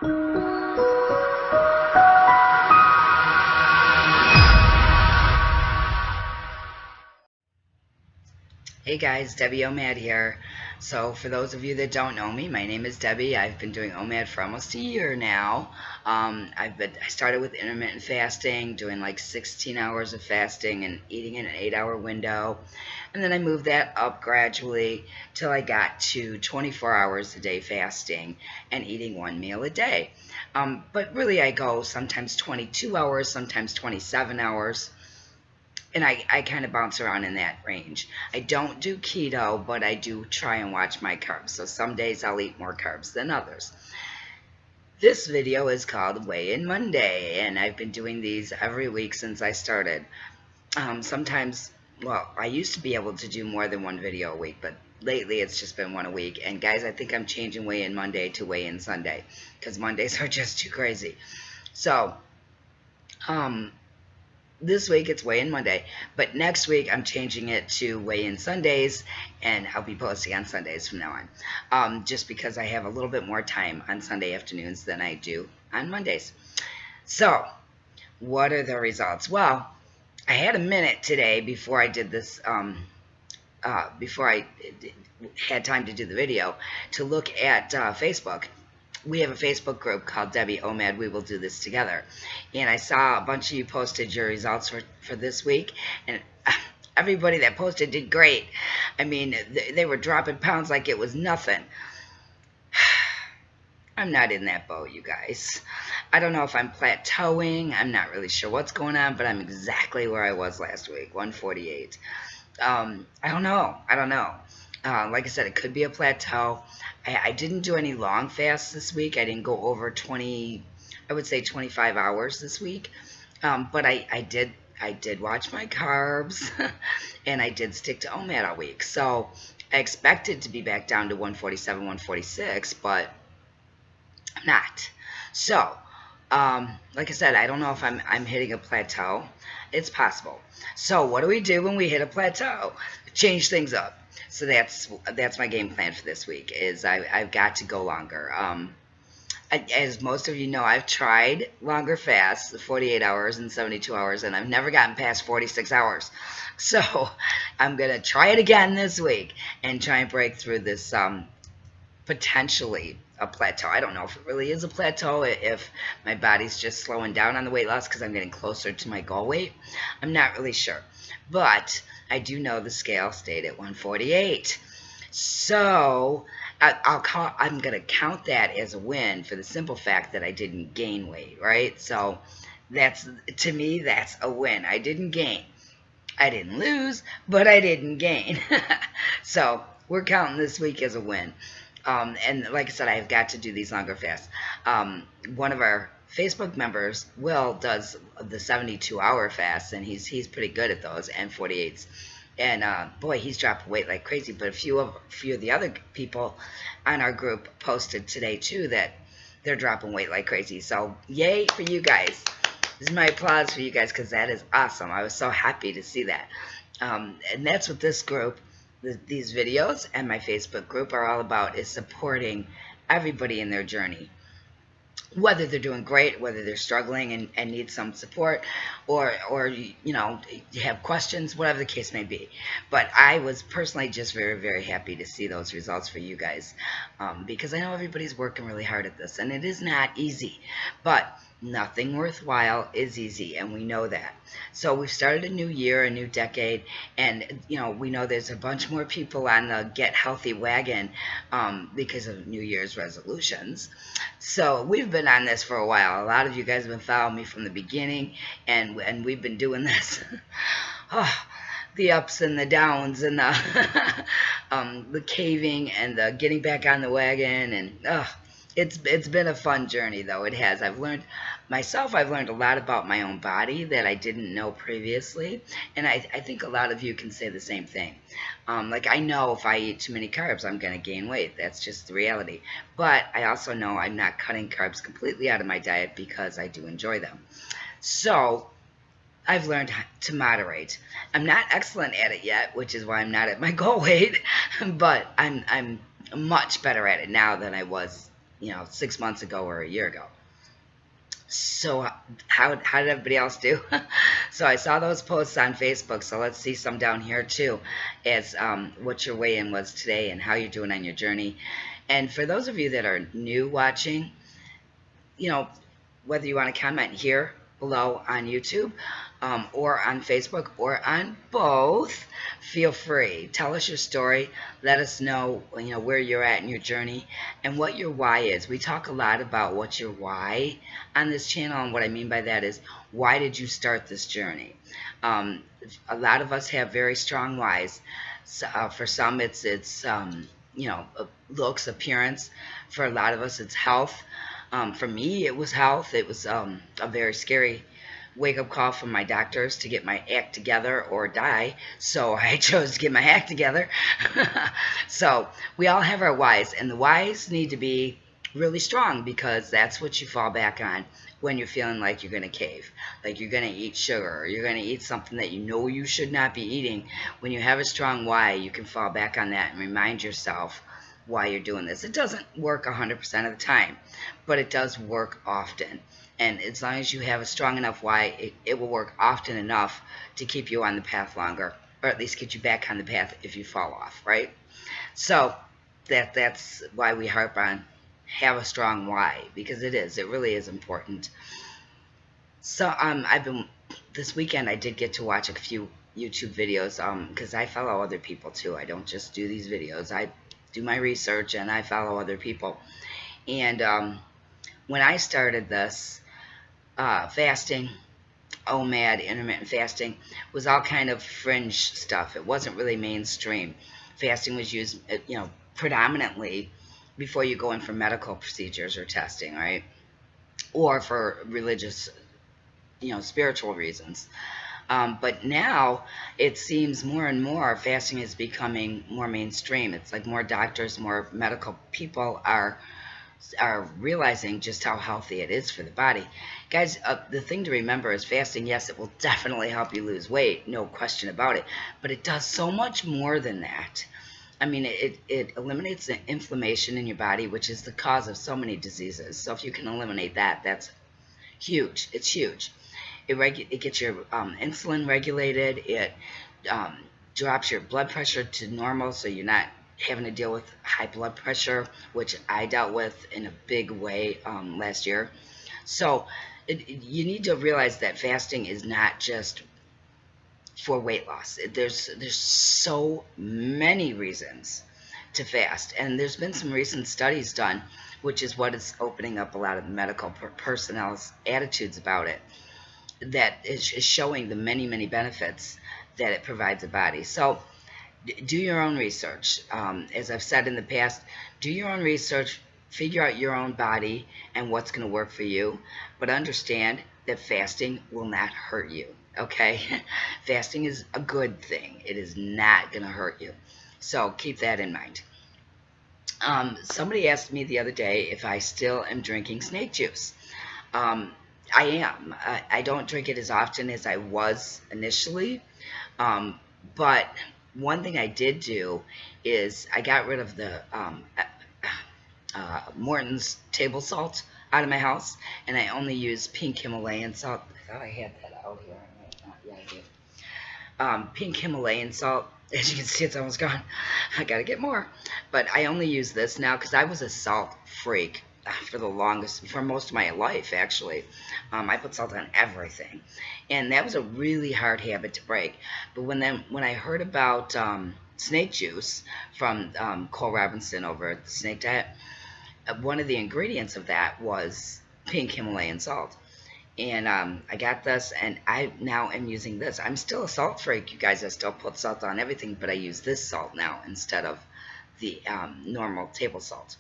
Hey guys, Debbie OMAD here. So for those of you that don't know me, my name is Debbie. I've been doing OMAD for almost a year now. I started with intermittent fasting, doing like 16 hours of fasting and eating in an 8-hour window. And then I moved that up gradually till I got to 24 hours a day fasting and eating one meal a day. But really I go sometimes 22 hours, sometimes 27 hours. And I kind of bounce around in that range. I don't do keto, but I do try and watch my carbs. So some days I'll eat more carbs than others. This video is called Weigh In Monday, and I've been doing these every week since I started. Sometimes, well, I used to be able to do more than one video a week, but lately it's just been one a week. And guys, I think I'm changing Weigh In Monday to Weigh In Sunday, because Mondays are just too crazy. So, this week it's Weigh In Monday, but next week I'm changing it to Weigh In Sundays, and I'll be posting on Sundays from now on, just because I have a little bit more time on Sunday afternoons than I do on Mondays. So what are the results? Well, I had a minute today before I did this, before I had time to do the video, to look at Facebook. We have a Facebook group called Debbie OMAD, We Will Do This Together. And I saw a bunch of you posted your results for this week, and everybody that posted did great. I mean, they were dropping pounds like it was nothing. I'm not in that boat, you guys. I don't know if I'm plateauing. I'm not really sure what's going on, but I'm exactly where I was last week, 148. I don't know. Like I said, it could be a plateau. I didn't do any long fasts this week. I didn't go over 20, I would say 25 hours this week. But I did watch my carbs, and I did stick to OMAD all week. So I expected to be back down to 147, 146, but I'm not. So, like I said, I don't know if I'm hitting a plateau. It's possible. So what do we do when we hit a plateau? Change things up. So that's my game plan for this week, is I've got to go longer. As most of you know, I've tried longer fasts, 48 hours and 72 hours, and I've never gotten past 46 hours. So I'm going to try it again this week and try and break through this potentially a plateau. I don't know if it really is a plateau, if my body's just slowing down on the weight loss because I'm getting closer to my goal weight. I'm not really sure. But I do know the scale stayed at 148. So I'm going to count that as a win for the simple fact that I didn't gain weight, right? So to me, that's a win. I didn't gain. I didn't lose, but I didn't gain. So we're counting this week as a win. And like I said, I've got to do these longer fasts. One of our Facebook members, Will, does the 72-hour fasts, and he's pretty good at those, and 48s. And boy, he's dropped weight like crazy. But a few of the other people on our group posted today too that they're dropping weight like crazy. So yay for you guys! This is my applause for you guys, because that is awesome. I was so happy to see that. And that's what this group, these videos and my Facebook group are all about, is supporting everybody in their journey. Whether they're doing great, whether they're struggling and need some support, or you know, have questions, whatever the case may be. But I was personally just very, very happy to see those results for you guys, because I know everybody's working really hard at this, and it is not easy. But nothing worthwhile is easy, and we know that. So we've started a new year, a new decade, and you know, we know there's a bunch more people on the Get Healthy wagon because of New Year's resolutions. So we've been on this for a while. A lot of you guys have been following me from the beginning, and we've been doing this. Oh, the ups and the downs, and the caving, and the getting back on the wagon, and it's been a fun journey, though. It has. I've learned a lot about my own body that I didn't know previously, and I think a lot of you can say the same thing. Like, I know if I eat too many carbs, I'm going to gain weight. That's just the reality. But I also know I'm not cutting carbs completely out of my diet because I do enjoy them. So I've learned to moderate. I'm not excellent at it yet, which is why I'm not at my goal weight, but I'm much better at it now than I was 6 months ago or a year ago. So how did everybody else do? So I saw those posts on Facebook. So let's see some down here too, as what your weigh-in was today and how you're doing on your journey. And for those of you that are new watching, you know, whether you want to comment here below on YouTube, or on Facebook, or on both, feel free. Tell us your story. Let us know, where you're at in your journey and what your why is. We talk a lot about what's your why on this channel, and what I mean by that is, why did you start this journey? A lot of us have very strong whys. So, for some, it's looks, appearance. For a lot of us, it's health. For me, it was health. It was a very scary wake-up call from my doctors to get my act together or die. So I chose to get my act together. So we all have our whys, and the whys need to be really strong, because that's what you fall back on when you're feeling like you're going to cave, like you're going to eat sugar, or you're going to eat something that you know you should not be eating. When you have a strong why, you can fall back on that and remind yourself why you're doing this. It doesn't work 100% of the time, but it does work often. And as long as you have a strong enough why, it will work often enough to keep you on the path longer, or at least get you back on the path if you fall off, right? So that's why we harp on have a strong why, because it really is important. So this weekend I did get to watch a few YouTube videos, because I follow other people too. I don't just do these videos. I do my research and I follow other people. And when I started this fasting, OMAD, intermittent fasting, was all kind of fringe stuff. It wasn't really mainstream. Fasting was used, predominantly before you go in for medical procedures or testing, right? Or for religious, spiritual reasons. But now it seems more and more fasting is becoming more mainstream. It's like more doctors, more medical people are realizing just how healthy it is for the body. Guys, the thing to remember is fasting, yes, it will definitely help you lose weight, no question about it, but it does so much more than that. I mean, it eliminates the inflammation in your body, which is the cause of so many diseases. So if you can eliminate that, that's huge. It's huge. It gets your insulin regulated. It drops your blood pressure to normal, so you're not having to deal with high blood pressure, which I dealt with in a big way last year. So you need to realize that fasting is not just for weight loss. There's so many reasons to fast, and there's been some recent studies done, which is what is opening up a lot of medical personnel's attitudes about it, that is showing the many benefits that it provides the body. So do your own research. As I've said in the past, do your own research, figure out your own body and what's going to work for you, but understand that fasting will not hurt you, okay? Fasting is a good thing. It is not going to hurt you. So keep that in mind. Somebody asked me the other day if I still am drinking snake juice. I am. I don't drink it as often as I was initially, but one thing I did do is I got rid of the Morton's table salt out of my house, and I only use pink Himalayan salt. I thought I had that out here. Yeah, I did. Pink Himalayan salt. As you can see, it's almost gone. I gotta get more. But I only use this now because I was a salt freak for most of my life, actually. I put salt on everything. And that was a really hard habit to break. But when I heard about snake juice from Cole Robinson over at the Snake Diet, one of the ingredients of that was pink Himalayan salt. And I got this, and I now am using this. I'm still a salt freak, you guys. I still put salt on everything, but I use this salt now instead of the normal table salt.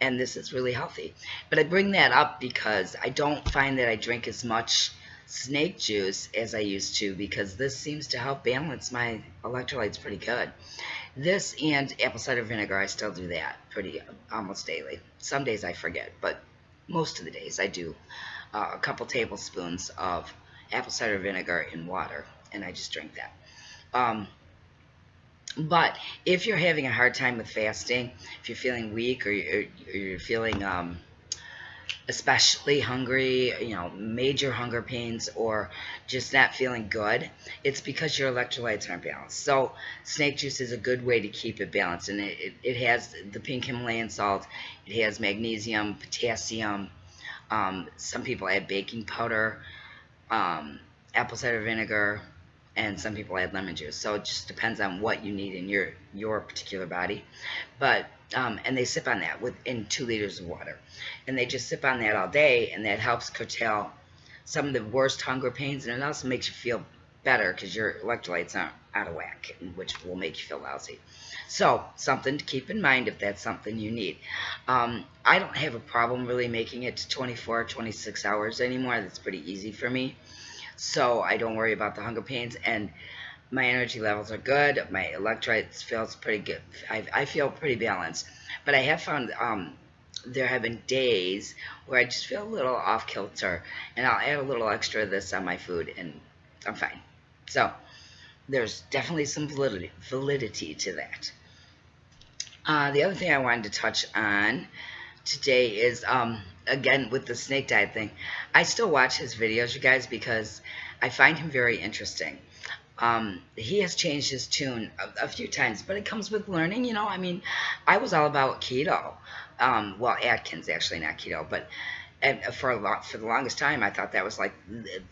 And this is really healthy. But I bring that up because I don't find that I drink as much snake juice as I used to, because this seems to help balance my electrolytes pretty good. This and apple cider vinegar, I still do that almost daily. Some days I forget, but most of the days I do a couple tablespoons of apple cider vinegar in water, and I just drink that. But if you're having a hard time with fasting, if you're feeling weak, or you're feeling especially hungry, major hunger pains, or just not feeling good, it's because your electrolytes aren't balanced. So snake juice is a good way to keep it balanced, and it has the pink Himalayan salt, it has magnesium, potassium. Some people add baking powder, um, apple cider vinegar, and some people add lemon juice. So it just depends on what you need in your particular body. But and they sip on that in 2 liters of water, and they just sip on that all day, and that helps curtail some of the worst hunger pains, and it also makes you feel better because your electrolytes aren't out of whack, which will make you feel lousy. So something to keep in mind if that's something you need. I don't have a problem really making it to 24, 26 hours anymore. That's pretty easy for me. So I don't worry about the hunger pains, and my energy levels are good. My electrolytes feels pretty good. I feel pretty balanced. But I have found there have been days where I just feel a little off kilter, and I'll add a little extra of this on my food, and I'm fine. So there's definitely some validity to that. The other thing I wanted to touch on today is, again, with the snake diet thing. I still watch his videos, you guys, because I find him very interesting. He has changed his tune a few times, but it comes with learning. I mean, I was all about keto. Well, Atkins, actually, not keto, but for the longest time, I thought that was like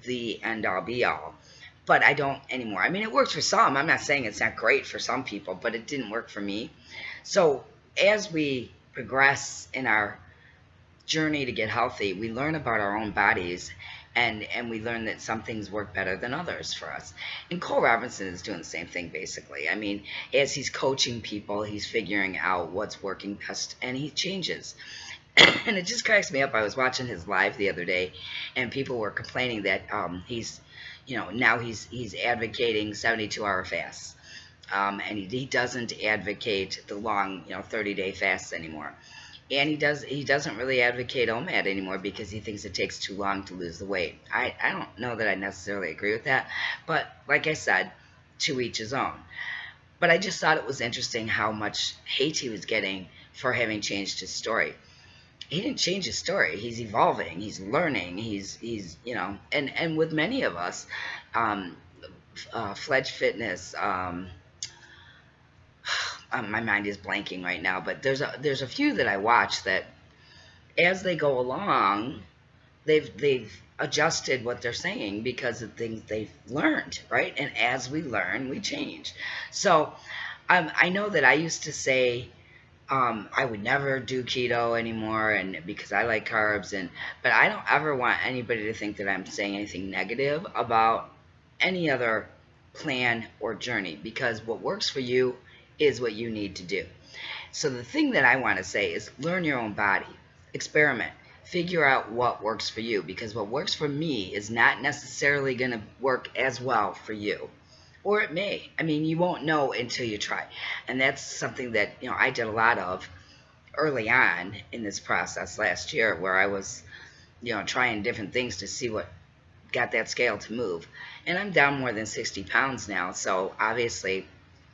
the end all be all. But I don't anymore. I mean, it works for some. I'm not saying it's not great for some people, but it didn't work for me. So as we progress in our journey to get healthy, we learn about our own bodies, and we learn that some things work better than others for us. And Cole Robinson is doing the same thing, basically. I mean, as he's coaching people, he's figuring out what's working best, and he changes. And it just cracks me up. I was watching his live the other day, and people were complaining that he's, now he's advocating 72-hour fasts. And he doesn't advocate the long, 30-day fasts anymore. And he doesn't really advocate OMAD anymore because he thinks it takes too long to lose the weight. I don't know that I necessarily agree with that, but like I said, to each his own. But I just thought it was interesting how much hate he was getting for having changed his story. He didn't change his story. He's evolving. He's learning. He's and with many of us, Fledge Fitness. My mind is blanking right now, but there's a few that I watch that, as they go along, they've adjusted what they're saying because of things they've learned, right? And as we learn, we change. So I know that I used to say I would never do keto anymore, and because I like carbs, but I don't ever want anybody to think that I'm saying anything negative about any other plan or journey, because what works for you is what you need to do. So the thing that I want to say is learn your own body, experiment, figure out what works for you, because what works for me is not necessarily going to work as well for you. Or it may. I mean, you won't know until you try. And that's something that, I did a lot of early on in this process last year, where I was, trying different things to see what got that scale to move. And I'm down more than 60 pounds now, so obviously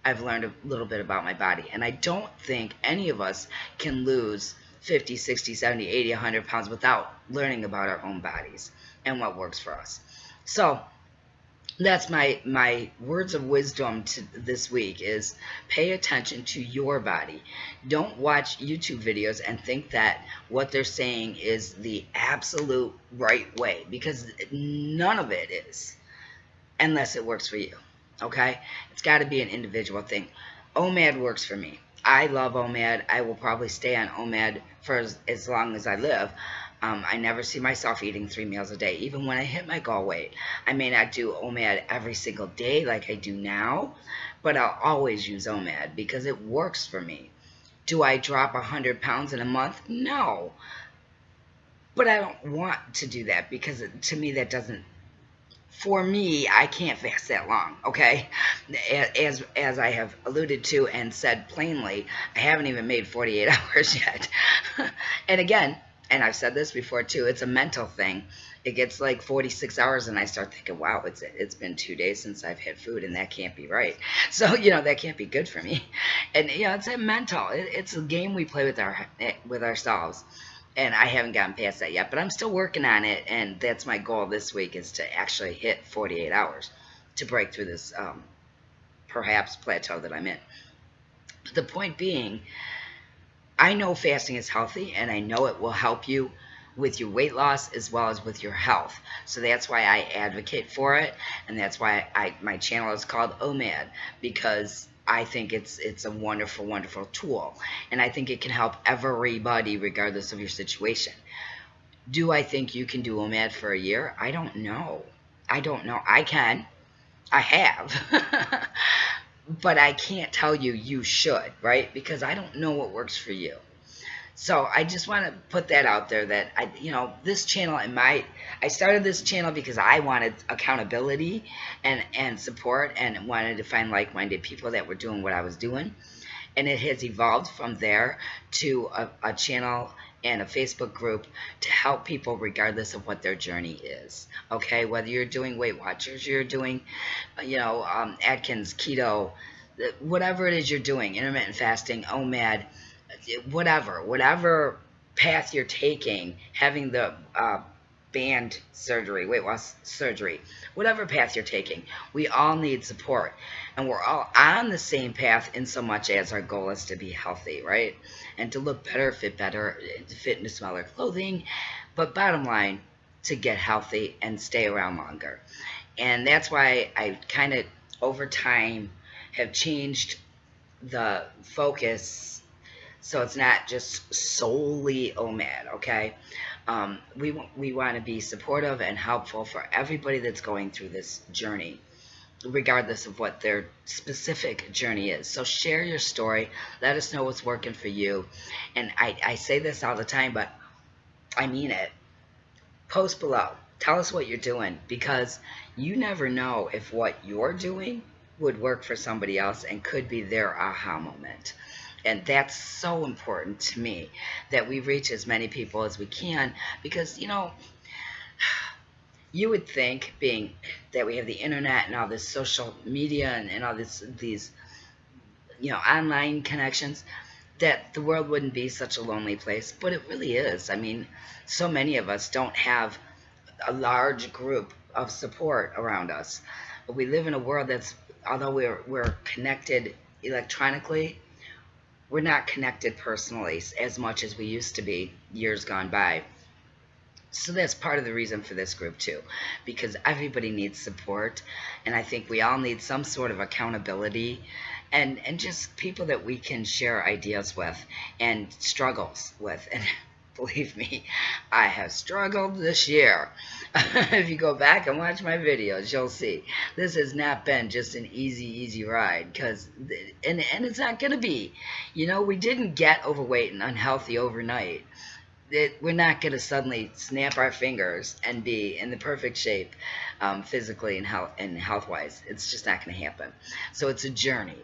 I've learned a little bit about my body. And I don't think any of us can lose 50, 60, 70, 80, 100 pounds without learning about our own bodies and what works for us. So that's my words of wisdom to this week is pay attention to your body. Don't watch YouTube videos and think that what they're saying is the absolute right way, because none of it is, unless it works for you. Okay? It's got to be an individual thing. OMAD works for me. I love OMAD. I will probably stay on OMAD for as long as I live. I never see myself eating 3 meals a day, even when I hit my goal weight. I may not do OMAD every single day like I do now, but I'll always use OMAD because it works for me. Do I drop 100 pounds in a month? No. But I don't want to do that because to me that doesn't, for me, I can't fast that long, okay? As I have alluded to and said plainly, I haven't even made 48 hours yet. And again, and I've said this before too, it's a mental thing. It gets like 46 hours and I start thinking, wow, it's been 2 days since I've had food, and that can't be right. So, that can't be good for me. And, it's a mental, it's a game we play with ourselves. And I haven't gotten past that yet, but I'm still working on it. And that's my goal this week, is to actually hit 48 hours to break through this, perhaps plateau that I'm in. But the point being, I know fasting is healthy, and I know it will help you with your weight loss as well as with your health. So that's why I advocate for it, and that's why my channel is called OMAD, because I think it's a wonderful, wonderful tool, and I think it can help everybody regardless of your situation. Do I think you can do OMAD for a year? I don't know. I don't know. I can. I have. But I can't tell you you should, right? Because I don't know what works for you. So I just want to put that out there, that this channel, I started this channel because I wanted accountability and support, and wanted to find like-minded people that were doing what I was doing. And it has evolved from there to a channel and a Facebook group to help people regardless of what their journey is. Okay, whether you're doing Weight Watchers, you're doing, Atkins, keto, whatever it is you're doing, intermittent fasting, OMAD, whatever path you're taking, having the band surgery, weight loss surgery, whatever path you're taking, we all need support. And we're all on the same path in so much as our goal is to be healthy, right? And to look better, to fit into smaller clothing. But bottom line, to get healthy and stay around longer. And that's why I kind of, over time, have changed the focus, so it's not just solely OMAD, okay? We want to be supportive and helpful for everybody that's going through this journey, regardless of what their specific journey is. So share your story. Let us know what's working for you. And I say this all the time, but I mean it. Post below. Tell us what you're doing, because you never know if what you're doing would work for somebody else and could be their aha moment. And that's so important to me, that we reach as many people as we can, because, you would think, being that we have the internet and all this social media and all these online connections, that the world wouldn't be such a lonely place, but it really is. I mean, so many of us don't have a large group of support around us. We live in a world that's, although we're connected electronically, we're not connected personally as much as we used to be years gone by. So that's part of the reason for this group too, because everybody needs support, and I think we all need some sort of accountability, and just people that we can share ideas with and struggles with. And believe me, I have struggled this year. If you go back and watch my videos, you'll see this has not been just an easy ride, and it's not going to be. We didn't get overweight and unhealthy overnight. We're not going to suddenly snap our fingers and be in the perfect shape, physically and health-wise. It's just not going to happen. So it's a journey.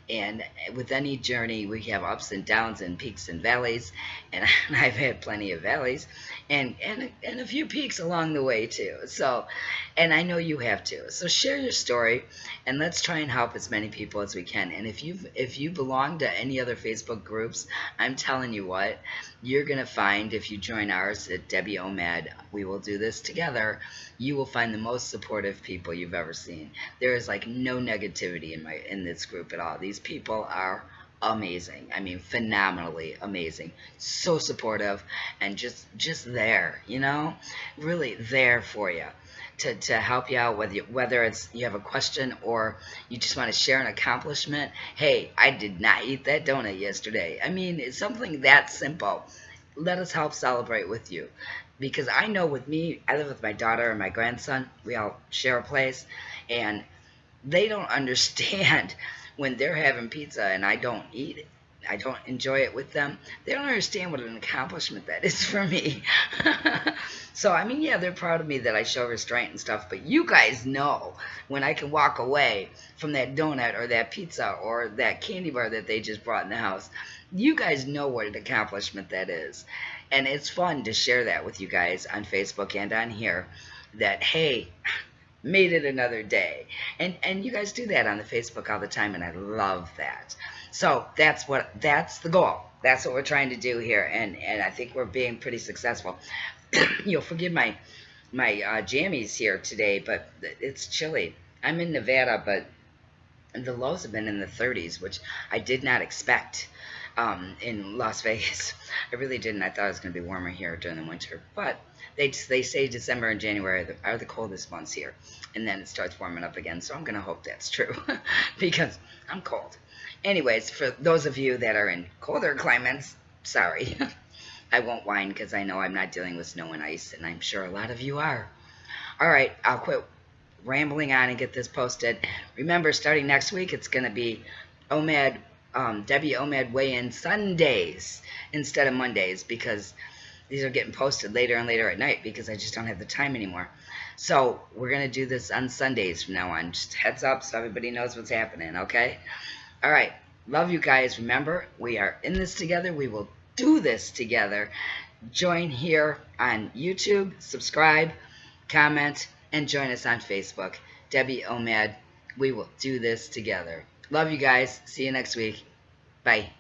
And with any journey, we have ups and downs and peaks and valleys. And I've had plenty of valleys and a few peaks along the way too. So, and I know you have too. So share your story, and let's try and help as many people as we can. And if you belong to any other Facebook groups, I'm telling you what, you're going to find, if you join ours at Debbie OMAD, we will do this together, you will find the most supportive people you've ever seen. There is like no negativity in this group at all. These people are amazing. I mean, phenomenally amazing. So supportive, and just there, really there for you to help you out, whether it's you have a question or you just want to share an accomplishment. Hey, I did not eat that donut yesterday. I mean, it's something that simple. Let us help celebrate with you. Because I know with me, I live with my daughter and my grandson. We all share a place, and they don't understand when they're having pizza and I don't eat it. I don't enjoy it with them. They don't understand what an accomplishment that is for me. So, I mean, yeah, they're proud of me that I show restraint and stuff, but you guys know when I can walk away from that donut or that pizza or that candy bar that they just brought in the house. You guys know what an accomplishment that is. And it's fun to share that with you guys on Facebook and on here, that hey, made it another day. And you guys do that on the Facebook all the time, and I love that. So that's the goal. That's what we're trying to do here, and I think we're being pretty successful. You'll forgive my jammies here today, but it's chilly. I'm in Nevada, but the lows have been in the 30s, which I did not expect in Las Vegas. I really didn't. I thought it was going to be warmer here during the winter, but they say December and January are the coldest months here, and then it starts warming up again. So I'm going to hope that's true because I'm cold. Anyways, for those of you that are in colder climates, sorry. I won't whine because I know I'm not dealing with snow and ice, and I'm sure a lot of you are. All right, I'll quit rambling on and get this posted. Remember, starting next week, it's going to be OMAD, OMAD weigh-in Sundays instead of Mondays, because these are getting posted later and later at night because I just don't have the time anymore. So we're going to do this on Sundays from now on. Just heads up so everybody knows what's happening, okay? All right. Love you guys. Remember, we are in this together. We will do this together. Join here on YouTube, subscribe, comment, and join us on Facebook. Debbie OMAD. We will do this together. Love you guys. See you next week. Bye.